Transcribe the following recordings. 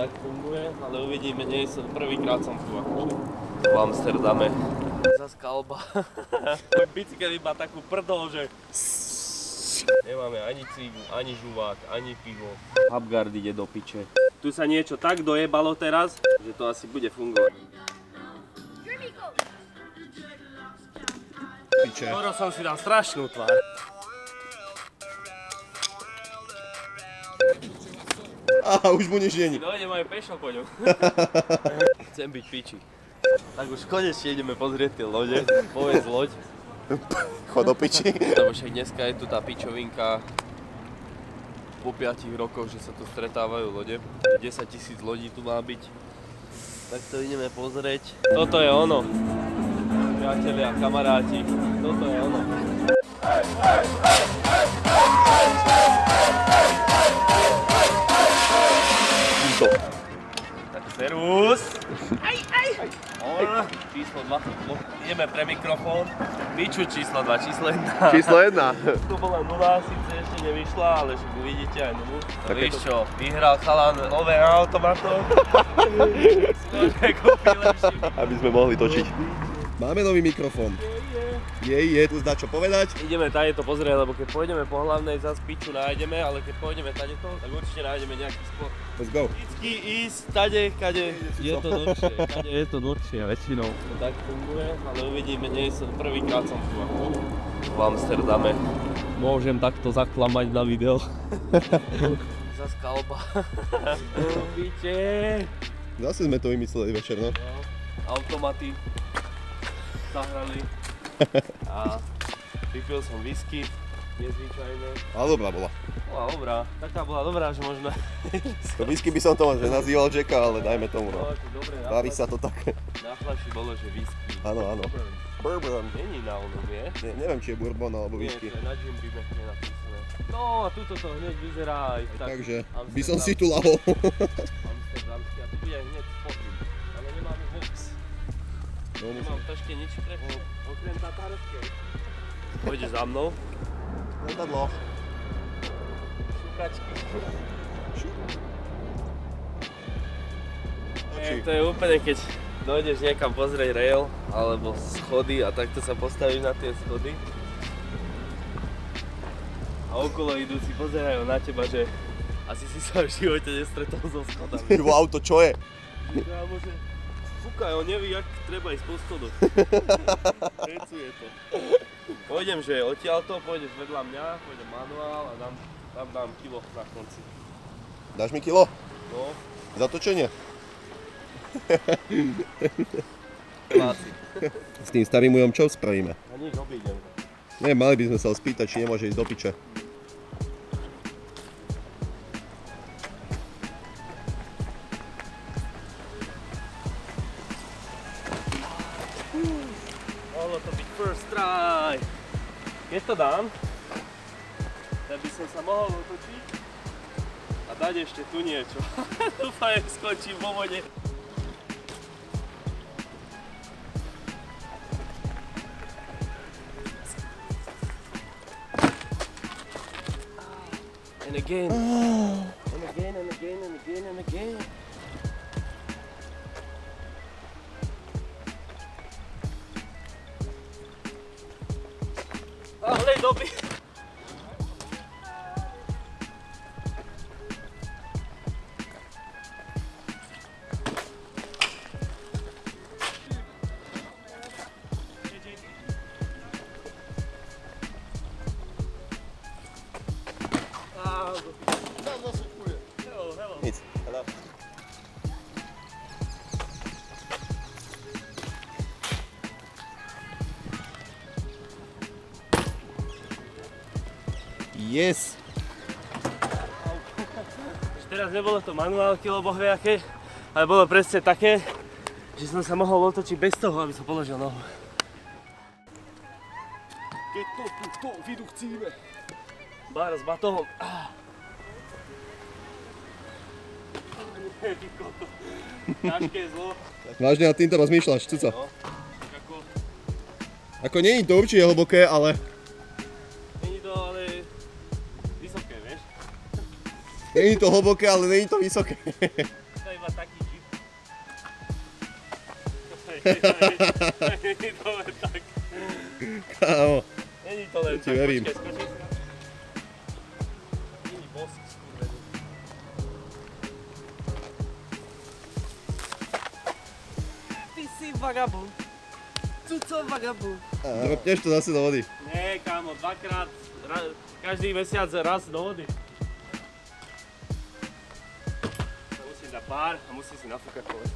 tak funguje, ale uvidíme, nie som prvýkrát som tu akože v Amsterdame. Zas kalba. Môj bicykel iba takú prdol, že nemáme ani cigu, ani žuvák, ani pivo. Hubguard ide do piče. Tu sa niečo tak dojebalo teraz, že to asi bude fungovať. Piče. Skoro som si dal strašnú tvár. Aha, už mu nič není. Dojdem aj pešo po ňom. Chcem byť piči. Tak už konečne ideme pozrieť tie lode. Povedz loď. Chod do piči. Lebo však dneska je tu tá pičovinka. Po 5 rokoch, že sa tu stretávajú lode. 10 000 lodí tu má byť. Tak to ideme pozrieť. Toto je ono. Priatelia, kamaráti. Toto je ono. Tak servus. Číslo 2. Ideme pre mikrofón. Miču číslo 2, číslo 1. Číslo 1. Tu bola 0, síce ešte nevyšla, ale že uvidíte aj 0. To víš čo, vyhral chalan nové automatov. Skôrne kúpil lepší. Aby sme mohli točiť. Máme nový mikrofón. Je, tu zdá čo povedať. Ideme tadeto pozrieť, lebo keď pôjdeme po hlavnej, zas piču nájdeme, ale keď pôjdeme tadeto, tak určite nájdeme nejaký spot. Let's go. Vždycky ísť tade, kade je to dlhšie, kade je to dlhšie väčšinou. To tak funguje, ale uvidíme, nie som prvýkrát som tu v Amsterdame. Môžem takto zaklamať na video. Zas kalba. Piče. Zase sme to vymysleli večer, no. Automaty zahrali a vypil som whisky, nezvyčajné. Ale dobrá bola. Bola dobrá, taká bola dobrá, že možno... To whisky by som to nazýval Jacka, ale dajme tomu, no. Dobre, Baví sa to tak. na fľaši bolo, že whisky. Áno, áno. Bourbon. Není na onom, je? Neviem, či je bourbon alebo Nie, whisky. to je na Jim Beame napísané. No a tuto to hneď vyzerá aj tak. Takže by som si tu lahol. Amsterdamský, a tu bude hneď spotím. Ale nemáme box. Nemám taške nič preto. Okrem tatárskej. Pôjdeš za mnou? Letadlo. Šukačky. To je úplne, keď dojdeš niekam pozrieť rail alebo schody a takto sa postavíš na tie schody. A okolo idúci pozerajú na teba, že asi si sa v živote nestretol so schodami. Wow, to čo je? Kámo, že fúkaj, on neví, jak treba ísť po schodoch. Precuje to. Pôjdem, že odtiaľto, pôjdeš vedľa mňa, pôjdem manuál a tam dám kilo na konci. Dáš mi kilo? No. Za točenie? Pláci. S tým starým ujom čo spravíme? A nič, obídem. Nie, mali by sme sa ho spýtať, či nemôže ísť do piče. Mohlo to byť first try. Keď to dám, tak by som sa mohol otočiť a dať ešte tu niečo. Dúfam, že skončím vo vode. And again. And again, and again, and again, and again. Ale doby. Nic. Hello. Yes! Teraz nebolo to manuálky, lebo hviaké, ale bolo presne také, že som sa mohol otočiť bez toho, aby som položil nohu. Keď to vydukcíme. Bára s batohom. Ťažké zlo. Vážne nad týmto rozmýšľaš, cuca? No, Ako nie je to určite hlboké, ale... není to ale vysoké, vieš? Nie je to hlboké, ale nie je to vysoké. To je iba taký čip. Není to len tak. Kámo. Není to len tak. verím. Počkaj, skočím si na to. Není bosk, skurvený. Ty si vagabund. Cuco vagabund. Dropneš to zase do vody. Nie, kámo, dvakrát, každý mesiac raz do vody. Musím dať pár a musím si nafúkať koleso.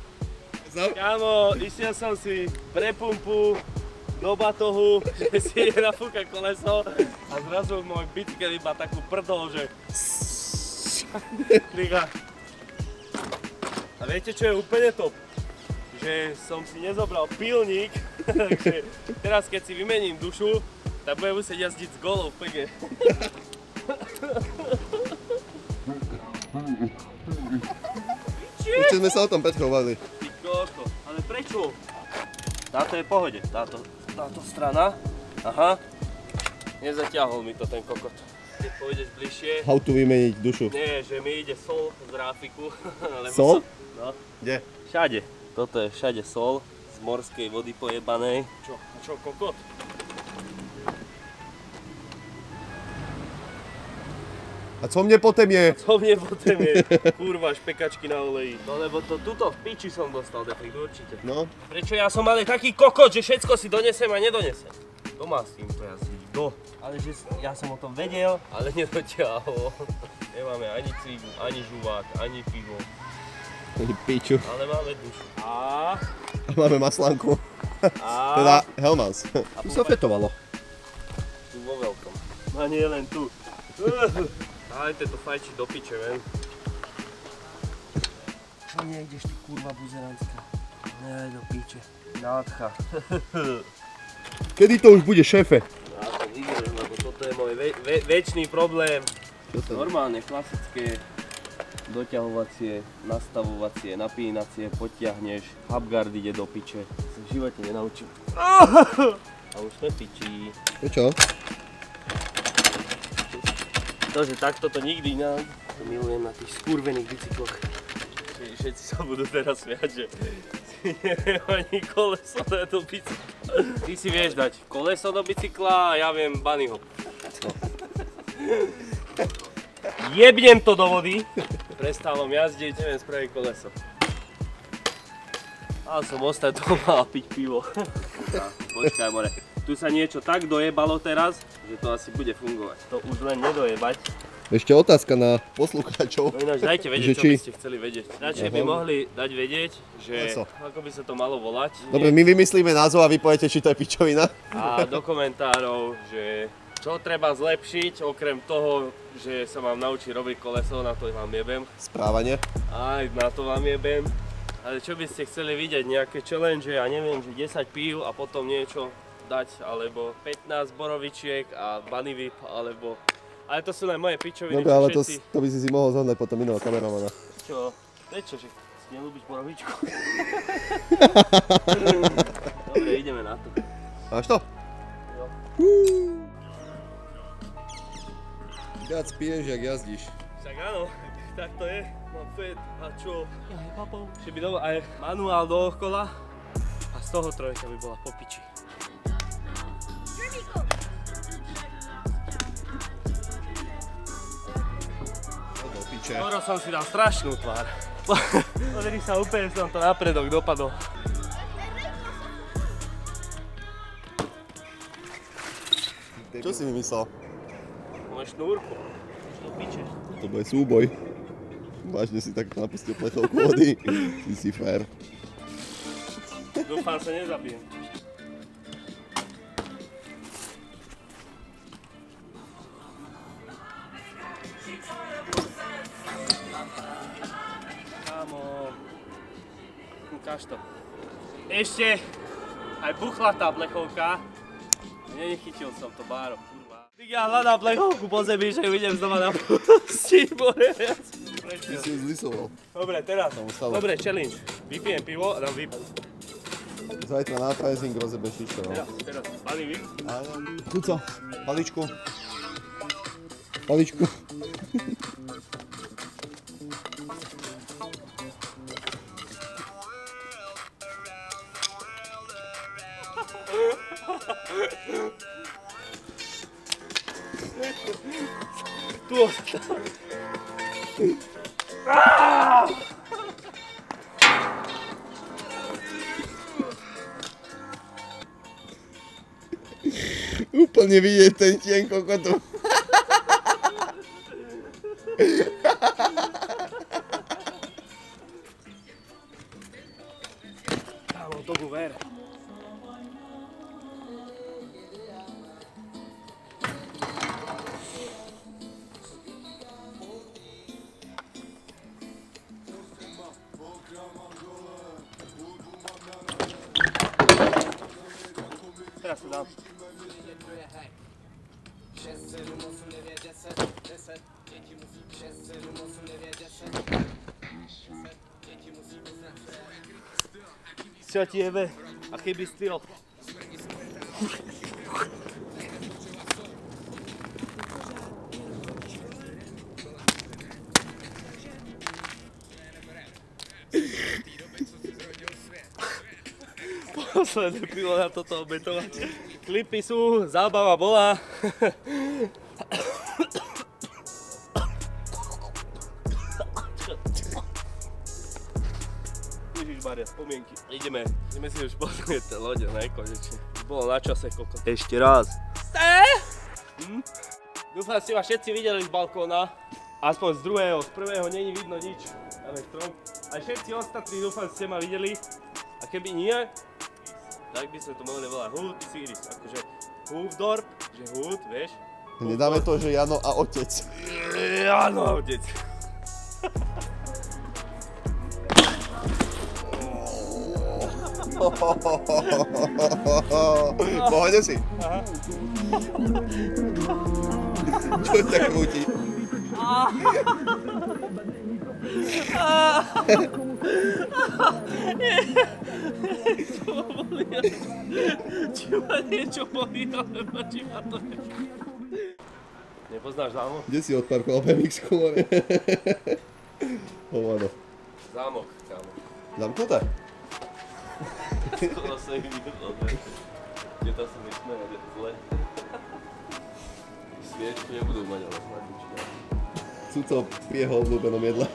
Kámo, išiel som si pre pumpu do batohu, že si nafúkať koleso a zrazu môj bicykel iba takú prdol, že Liga. A viete čo je úplne top? Že som si nezobral pilník, takže teraz keď si vymením dušu, tak budem musieť jazdiť s golou v pege. Ešte sme sa o tom pred chvíľou bavili. Ty koko, ale prečo? Táto je v pohode, táto strana. Aha, nezatiahol mi to ten kokot. Keď pôjdeš bližšie. How to vymeniť dušu. Nie, že mi ide sol z ráfiku. Sol? No. Kde? Všade. Toto je všade sol z morskej vody pojebanej. Čo? A čo, kokot? A co mne potom je? Co mne potom je? Kurva, špekačky na oleji. No lebo to tuto v piči som dostal defekt, určite. No. Prečo ja som ale taký kokot, že všetko si donesem a nedonesem? To má s týmto jazdiť. Kto? Ale že ja som o tom vedel, ale nedotiahol. Nemáme ani cígu, ani žuvák, ani pivo. Ani piču. Ale máme dušu. A Máme maslanku. Teda Hellmann's. Tu sa fetovalo. tu vo veľkom. A nie len tu. Ale to fajčí do piče, ven. Čo nejdeš ty kurva buzeranská? Ne, do piče. Nádcha. Kedy to už bude, šéfe? Ja to vidím, lebo toto je môj večný problém. Čo to? Normálne, klasické doťahovacie, nastavovacie, napínacie, potiahneš, Hubguard ide do piče. Sa v živote nenaučil. A už sme pičí. Prečo? To, že takto to nikdy to milujem na tých skurvených bicykloch. Všetci sa budú teraz smiať, že si neviem ani koleso dať do bicykla. Ty si vieš dať koleso do bicykla a ja viem bunny hop. Jebnem to do vody, prestávam jazdiť, neviem spraviť koleso. Ale som ostať doma a piť pivo. Počkaj more, tu sa niečo tak dojebalo teraz, že to asi bude fungovať. To už len nedojebať. Ešte otázka na poslucháčov. No ináč dajte vedieť, čo by ste chceli vedieť. Radšej by mohli dať vedieť, že ako by sa to malo volať. Dobre, my vymyslíme názov a vy poviete, či to je pičovina. A do komentárov, že čo treba zlepšiť, okrem toho, že sa vám naučí robiť koleso, na to vám jebem. Správanie. Aj na to vám jebem. Ale čo by ste chceli vidieť, nejaké challenge, ja neviem, že 10 pív a potom niečo dať, alebo 15 borovičiek a bunny whip, alebo... Ale to sú len moje pičoviny, Dobre, ale všetci... to by si mohol zhodnať potom iného kameramana. Čo? Prečo? Že si nelúbiš borovičku? Dobre, ideme na to. Máš to? Jo. Viac piješ, jak jazdíš. Však áno, tak to je. Mám fet a čo? Aj papou. Že by doma aj manuál dookola a z toho trojka by bola po piči. Skoro som si dal strašnú tvár. Pozri sa, úplne som to napredok dopadol. Čo si vymyslel? Moje šnúrku. Do piče. To bude súboj. Vážne si tak napustil plechovku vody. Ty si fér. Dúfam, sa nezabijem. Ukáž to. Ešte aj buchla tá plechovka. Nechytil som to, báro, kurva. Tak ja hľadám plechovku po zemi, že ju idem znova napustiť, more. Ty si ju zlisoval. Dobre, teraz. Dobre, challenge. Vypijem pivo a dám vyp. Zajtra na pricing rozebeš všetko, no. Teraz. Bunny whip. Kuco, paličku. Paličku. Tu ostal. Úplne vidieť ten tien kokotu. Kámo, tomu ver. Teraz to dám. Čo ti jebe? Aký by styl? Posledné bylo na toto obetovať. Klipy sú, zábava bola. Ježišmaria, spomienky. Ideme si už pozrieť tie lode, ne, konečne. Už bolo na čase, kokot. Ešte raz. Dúfam, ste ma všetci videli z balkóna. Aspoň z druhého, z prvého není vidno nič. Tam je strom. A všetci ostatní dúfam, ste ma videli. A keby nie, tak by sme to mohli volať Hut Siris. Akože Hufdorp, že Hut, vieš. Nedáme to, že Jano a otec. Jano a otec. Pohode si. Aha. Čo ťa krúti? Či ma niečo bolí, alebo či ma to niečo... Nepoznáš zámok? Kde si odparkoval BMX-ku? Hovado. Zámok, kámo. Zamknuté? Skoro sa ich vyhrlo, ne? Deta sa nesmeje, zle. Sviečku nebudú mať, ale snad určite. Cuco pri jeho obľúbenom jedle.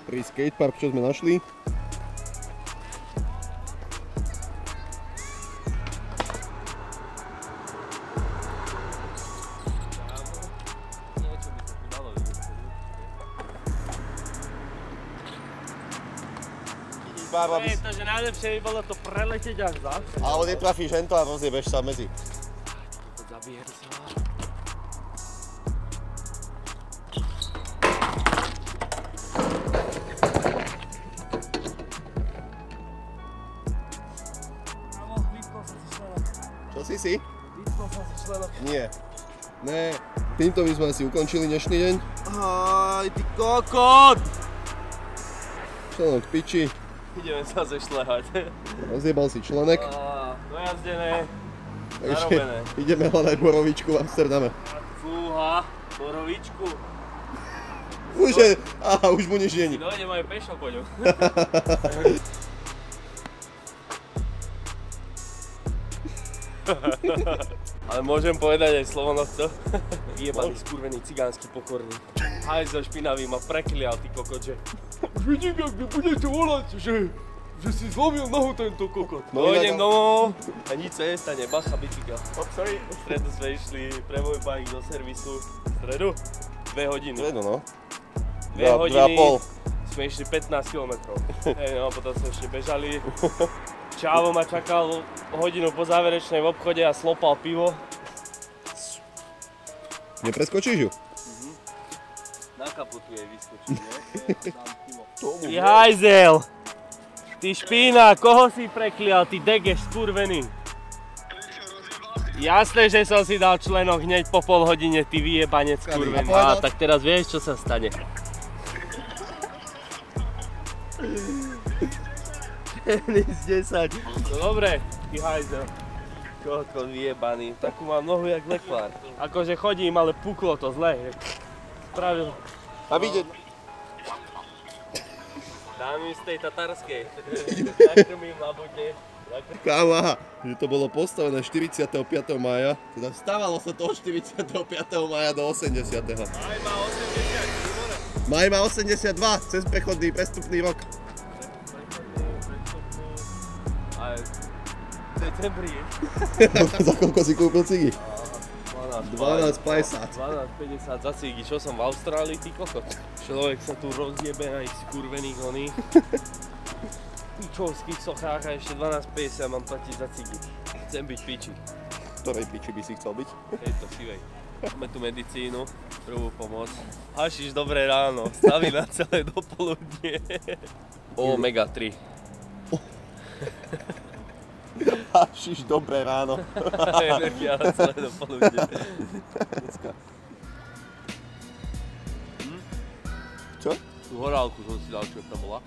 Pri skatepark, čo sme našli? To, že najlepšie by bolo to preletieť až zase. Ale netrafíš hento a rozjebeš sa medzi. To zabije sa. Kámo, vytkol som si členok. Čo si? Vytkol som si členok. Nie. Ne. Týmto by sme si ukončili dnešný deň. Aj, ty kokot! Členok piči. Ideme sa zešľahať. Rozjebal si členek. Dojazdené. Takže Zarobené. ideme hľadať borovičku v Amsterdame. Fúha, borovičku. Už mu nič není. Dojdem aj pešo po ňu. Ale môžem povedať aj slovo na to? Vyjebaný, skurvený, cigánsky pokorný. Hajzel špinavý ma preklial, ty kokot, že... Už vidím, jak mi budete volať, že si zlomil nohu tento kokot. Dojdem domov a nič sa nestane, bacha bicykel. Sorry. V stredu sme išli pre môj bike do servisu. V stredu? 2 hodiny. Stredu, no. 2 hodiny sme išli 15 km. Hej, no, potom sme ešte bežali. Čávo ma čakal hodinu po záverečnej v obchode a slopal pivo. Nepreskočíš ju? Na kapotu jej vyskočí, ne? Ty hajzel! Ty špína, koho si preklial, ty degeš skurvený? Jasné, že som si dal členok hneď po pol hodine, ty vyjebanec skurvený. Á, tak teraz vieš, čo sa stane. Tenis 10. No dobre, ty hajzel. Kokot vyjebaný, takú mám nohu jak Leclerc. Akože chodím, ale puklo to zle. Spravil. A vidieť. Dám im z tej tatarskej. Nakrmím labute. Kámo, aha, že to bolo postavené 45. mája, teda stávalo sa toho 45. mája do 80. Maj má 80, Maj má 82, cez prechodný prestupný rok. A decembri. Za koľko si kúpil cigy? 12,50 12,50. za cigy, čo som v Austrálii, ty kokot. Človek sa tu rozjebe na ich skurvených oných pičovských sochách a ešte 12,50 mám platiť za cigy. Chcem byť piči. Ktorej piči by si chcel byť? Tejto sivej. Máme tu medicínu, prvú pomoc. Hašiš dobré ráno, staví na celé dopoludnie. Omega 3. Hašiš dobré ráno. Energia na celé dopoludnie. Čo? Tú horálku som si dal, čo tam bola.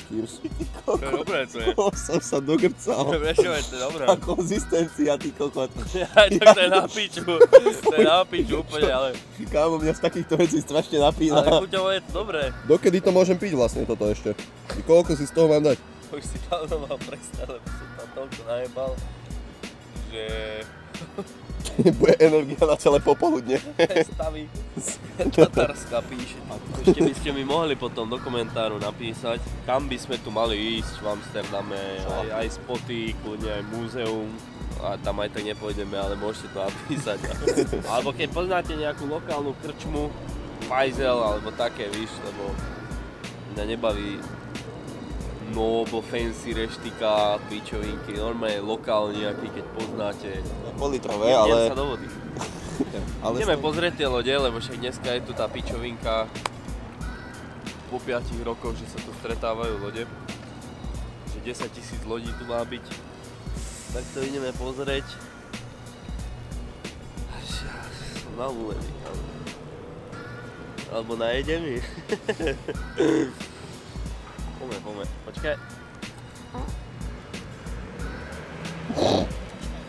Cheers. To je dobré, to je. Som sa dogrcal. Prečo je to dobré? A konzistencia, ty kokot. Aj tak to je na piču. To je na piču úplne, ale... Kámo, mňa z takýchto vecí strašne napína. Ale chuťovo je to dobré. Dokedy to môžem piť vlastne toto ešte? I koľko si z toho mám dať? Už si dávno mal prestať, lebo som tam toľko najebal, že... Bude energia na celé popoludne. Staví. Tatarská píše. Ešte by ste mi mohli potom do komentáru napísať, kam by sme tu mali ísť v Amsterdame, aj spoty, kľudne aj múzeum. A tam aj tak nepôjdeme, ale môžete to napísať. Alebo keď poznáte nejakú lokálnu krčmu, Fajzel alebo také, víš, lebo mňa nebaví nobo, fancy reštika, pičovinky, normálne lokál nejaký, keď poznáte. Politrové, ale... Idem sa do vody. Ideme pozrieť tie lode, lebo však dneska je tu tá pičovinka po 5 rokoch, že sa tu stretávajú lode. Že 10 000 lodí tu má byť. Tak to ideme pozrieť. Som naúlený. Alebo najede mi. Poďme. Počkaj.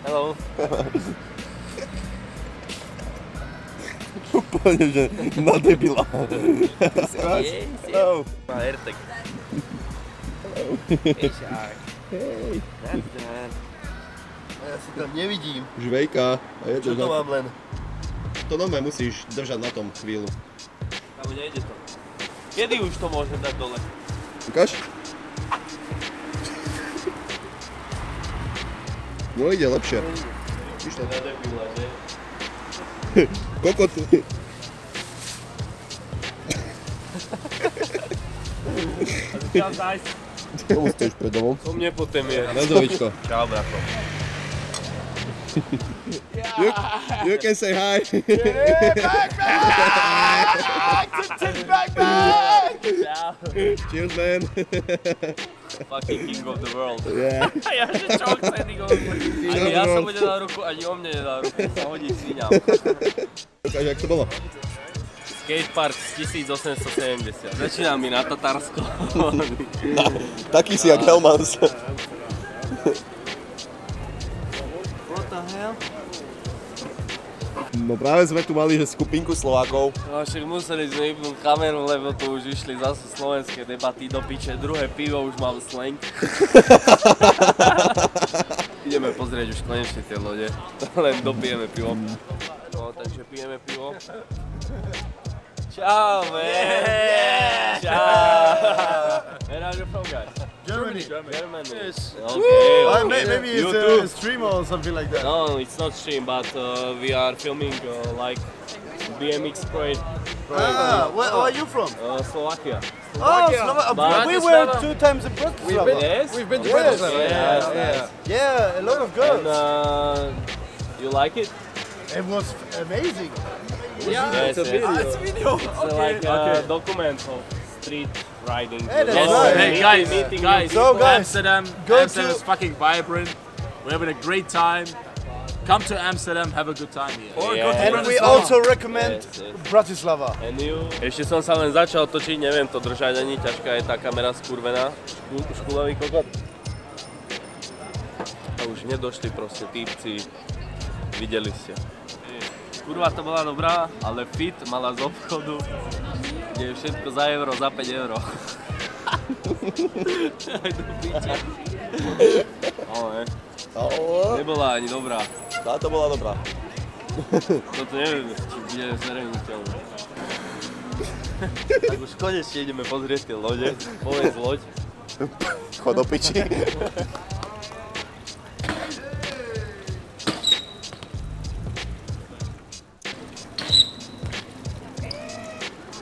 Hello. Úplne, že na debila. Má AirTag. Ešák. Hej. Nazdar. Ja si tam nevidím. Žvejka. Čo to mám len? To normálne musíš držať na tom chvíľu. Tam nejde to. Kedy už to môžem dať dole? Ukáž? No ide lepšie. Víš to? Na debila, že? Kokot. Chcem zájsť. Komu stojíš pred domom? To mne potom je. Na zdovičko. Čau, bracho. You can say hi. Back! Čau. Cheers, man. Fucking king of the world. Yeah. Ja že čo chce, ty ani ja som bude na ruku, ani on mne nedá ruku. Sa hodí svíňam. Ukáž, jak to bolo? Skatepark z 1870. Začína mi na Tatarsko. Taký si jak Helmans. What the hell? No práve sme tu mali že skupinku Slovákov. No však museli sme vypnúť kameru, lebo tu už išli zase slovenské debaty do piče. Druhé pivo, už mám slang. Ideme pozrieť už konečne tie lode. Len dopijeme pivo. No, takže pijeme pivo. Čau, man! Yeah. Čau! Where are you from, guys? Germany. Germany. Yes. Okay. Maybe You it's too? a stream or something like that. No, it's not stream, but we are filming like BMX parade. Where are you from? Slovakia. Oh, Slovakia. But- We were 2 times in Bratislava. Yes? We've been to Yes, Bratislava. yes. Yeah, a lot of girls. And you like it? It was amazing. Yes, it's a video. It's like a document of street riding. Hey, that's Yes, nice. Hey guys, meeting guys, So, guys, Amsterdam go is to- fucking vibrant. We're having a great time. Come to Amsterdam, have a good time here. Or go to And we Bratislava. also recommend Yes, yes. Bratislava. And you? Ešte som sa len začal točiť, neviem to držať ani, ťažká je tá kamera skurvená. Škulavý kokot. A už nedošli proste týpci. videli ste. Kurva to bola dobrá, ale fit mala z obchodu, kde je všetko za euro, za 5 euro. Aj do piče. Nebola ani dobrá. Táto bola dobrá. Toto neviem, či bude zverejniteľné. Tak už konečne ideme pozrieť tie lode. Povedz loď. Chod do piči.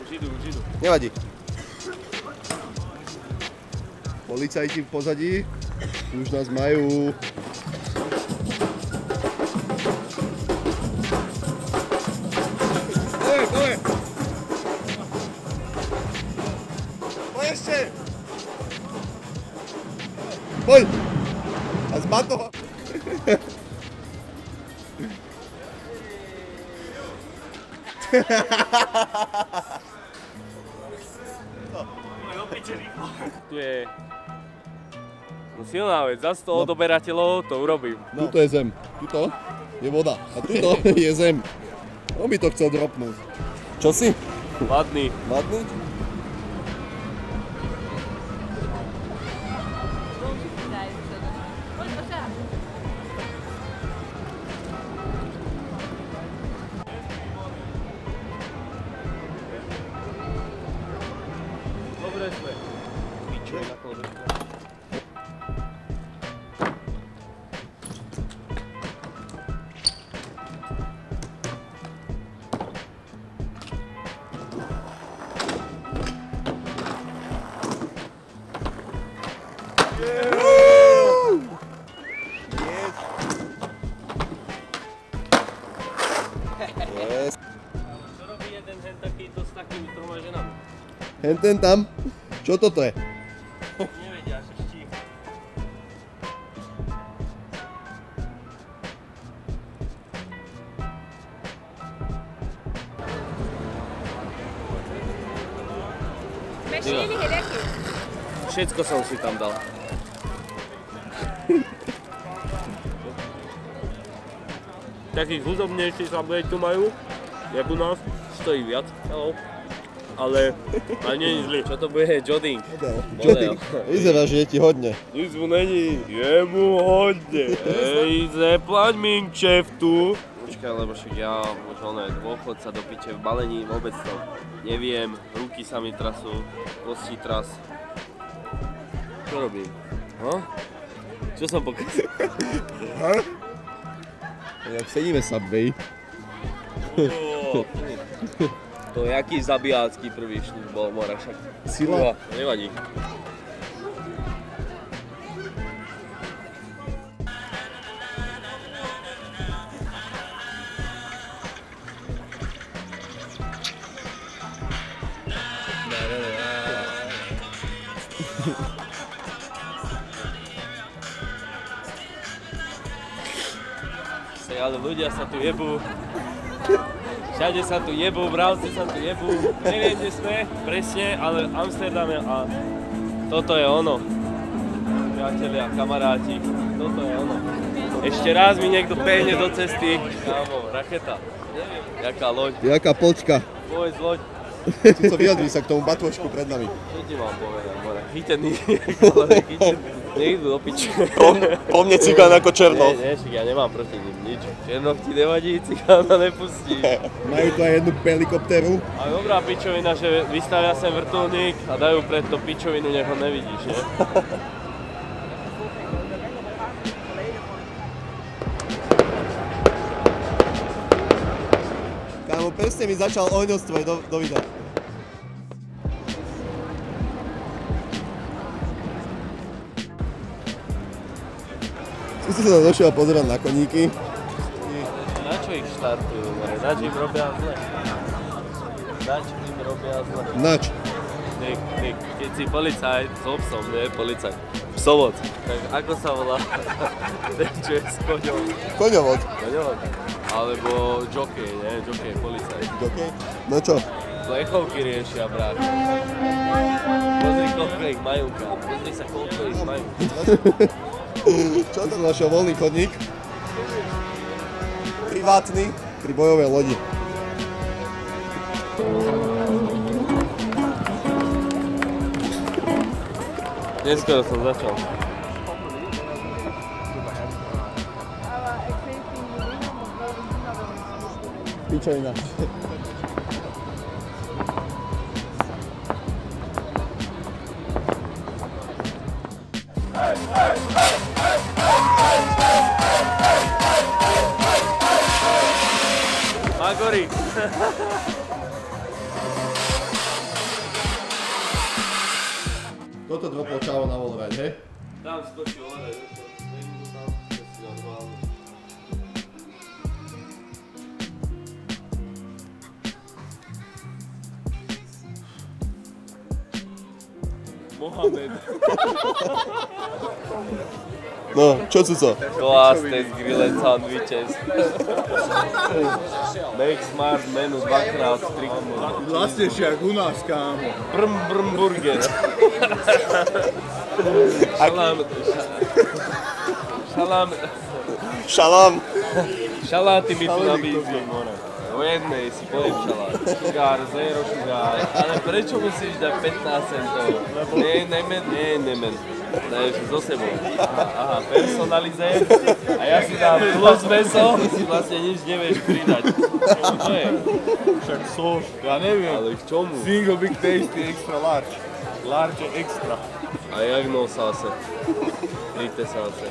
Už idú. Nevadí. Policajti v pozadí už nás majú. Poď! Poď ešte! Poď! A zbad toho! Tu je silná vec, za 100 odoberateľov to urobím. Tuto je zem, tuto je voda a tuto je zem. On by to chcel dropnúť. Čo si? Ladný. Ladný? Dobre sme. Pičo, na kolbežku. Yes. Čo robí jeden hen takýto s takými 3 ženami? Henten tam? Čo toto je? Nevedia, že štíha. Všetko som si tam dal. Takých hudobnejších sablej tu majú, jak u nás, stojí viac, ale nie je zlý. Čo to bude? Jodding. Jodding. Vyzerá, že je ti hodne. Nic mu není, je mu hodne. Ej, zeplaň mi kšeftu. Počkaj, lebo však ja už dôchodca do piče v balení, vôbec to neviem, ruky sa mi trasú, kosti tras. Čo robím? Čo som pokazil? Jak sedíme Subway. To je jaký zabijácky prvý šlúb bol mora, však Sila. Nevadí. Ale ľudia sa tu jebú. Všade sa tu jebú, bravci sa tu jebú. Neviem, kde sme presne, ale v Amsterdame a toto je ono. Priatelia, kamaráti, toto je ono. Ešte raz mi niekto behne do cesty. Kámo, raketa. Neviem, jaká loď. Jaká počka. Povedz loď. Cuco, vyjadri sa k tomu batôžku pred nami. Čo ti mám povedať, more? Chytený, ale chytený. Nech idú do piče. Po mne cigán ako Černov. Nie, však ja nemám proti ním nič. Černov ti nevadí, cigána nepustí. Majú tu aj jednu helikopteru. A dobrá pičovina, že vystavia sem vrtuľník a dajú pred to pičovinu, nech ho nevidíš, nie? Kámo, presne mi začal ohňostvoj do videa. Tu si sa došiel pozerať na koníky. Na čo ich štartujú, more? Na čo im robia zle? Na čo im robia zle? Nač? Keď si policajt s obsom, nie? Policajt. Psovod. Tak ako sa volá? Ten, čo je s koňou. Koňovod. Koňovod. Alebo jockey, nie? Jockey je policajt. Jockey? No čo? Plechovky riešia, brat. Pozri, koľko ich majú, kámo. Pozri sa, koľko ich majú. Čo to našiel voľný chodník? privátny pri bojovej lodi. Neskoro som začal. Pičovina. Magori! Toto dropol čavo na volovať, hej? Tam skočil hore, tam si normálne. Mohamed. No, čo cuco? Class test grilled sandwiches. Make smart menu 2x3. Vlastnejšie ako u nás, kámo. Brm burger. Šalám. Šaláty mi tu nabízí, more. O jednej si poviem šalát. Šugár, zero šugár. Ale prečo musíš dať 15 centov? Nemen. Daješ so sebou. Aha, personalize. A ja si dám plus meso, si vlastne nič nevieš pridať. Čomu to je? Však soš, ja neviem. Ale k čomu? Single big tasty extra large. Large je extra. A jak no sáse? Dejte sáse.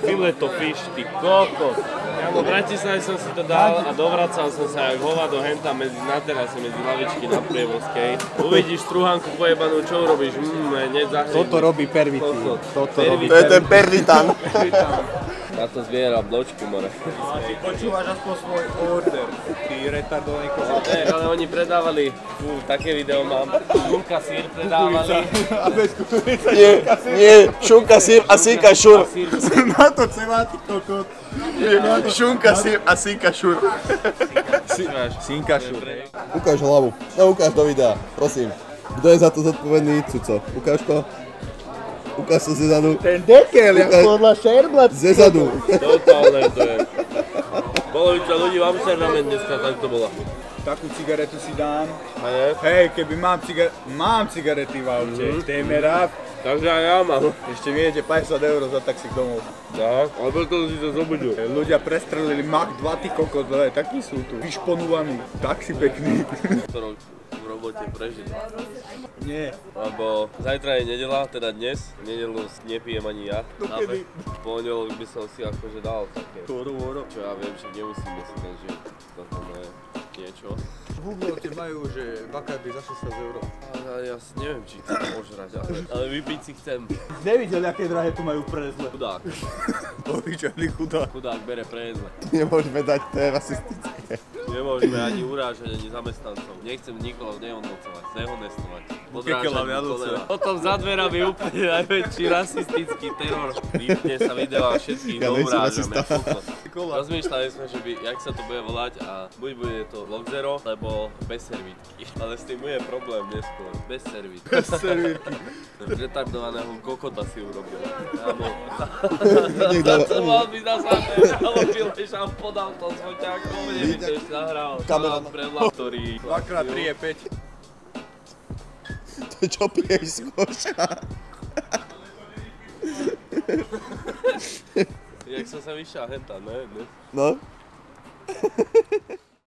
Fileto fish, ty kokos. Ja v Bratislave som si to dal a dovracal som sa jak hovado henta na terase medzi lavičky na Prievozkej. Uvidíš trúhanku pojebanú, čo urobíš? Toto robí pervity. To je ten pervitan. Na to zbiera bločku, more. Ty počúvaš aspoň svoj order. Ty retardovaný kokos. Ale oni predávali, také video mám, šunka sír predávali. A bez kukurica. Nie, šunka, sír a síka šur. Na to celá ty kokos. Šunka, sír a síka šur. Sínka šur. Ukáž hlavu. No ukáž do videa, prosím. Kto je za to zodpovedný? Cuco. Ukáž to. Ukáž to zezadu. Ten dekel, jak podľa šerblat. Zezadu. Totálne to je. Poloviča ľudí v Amsterdame dneska tak to bola. Takú cigaretu si dám. A ne? Hej, keby mám cigarety v aute, téme rád. Takže aj ja mám. Ešte viete 50 € za taxík domov. Tak, ale preto si to zobudil. Ľudia prestrelili Mach 2, ty kokos, takí sú tu. Vyšponúvaní, tak si pekný. Ktorou v robote prežiť. Nie. Lebo zajtra je nedeľa, teda dnes. V nedeľu nepijem ani ja. Dokedy? V pondelok by som si akože dal také. Voro. Čo ja viem, že nemusíme si dať, že toto je niečo. V Google majú, že Bacardi za 60 €. Ale ja neviem, či to požrať, ale vypiť si chcem. Nevideli, aké drahé tu majú prezle. Chudák. Obyčajný chudák. Chudák bere prezle. Nemôžeme dať, to je rasistické. Nemôžeme ani urážať, ani zamestnancov. Nechcem nikoho dehonestovať. Kekela Vianoce. Potom za dverami úplne najväčší rasistický teror. Vypne sa video a všetkých Ja nejsem dourážame. rasista. Rozmýšľali sme, že jak sa to bude volať a buď bude to Vlog Zero, lebo bez servítky. Ale s tým bude problém neskôr. Bez servítky. Bez servírky. Retardovaného kokota si urobil. Áno. Nech dáva. To mal byť na záver, ale Pileš a podal to zvoťákom, neviem, čo ešte nahral. Kamera. Ktorý... 2x3 je 5. To čo piješ z koša? Jak som sa vyšiel henta, ne? No?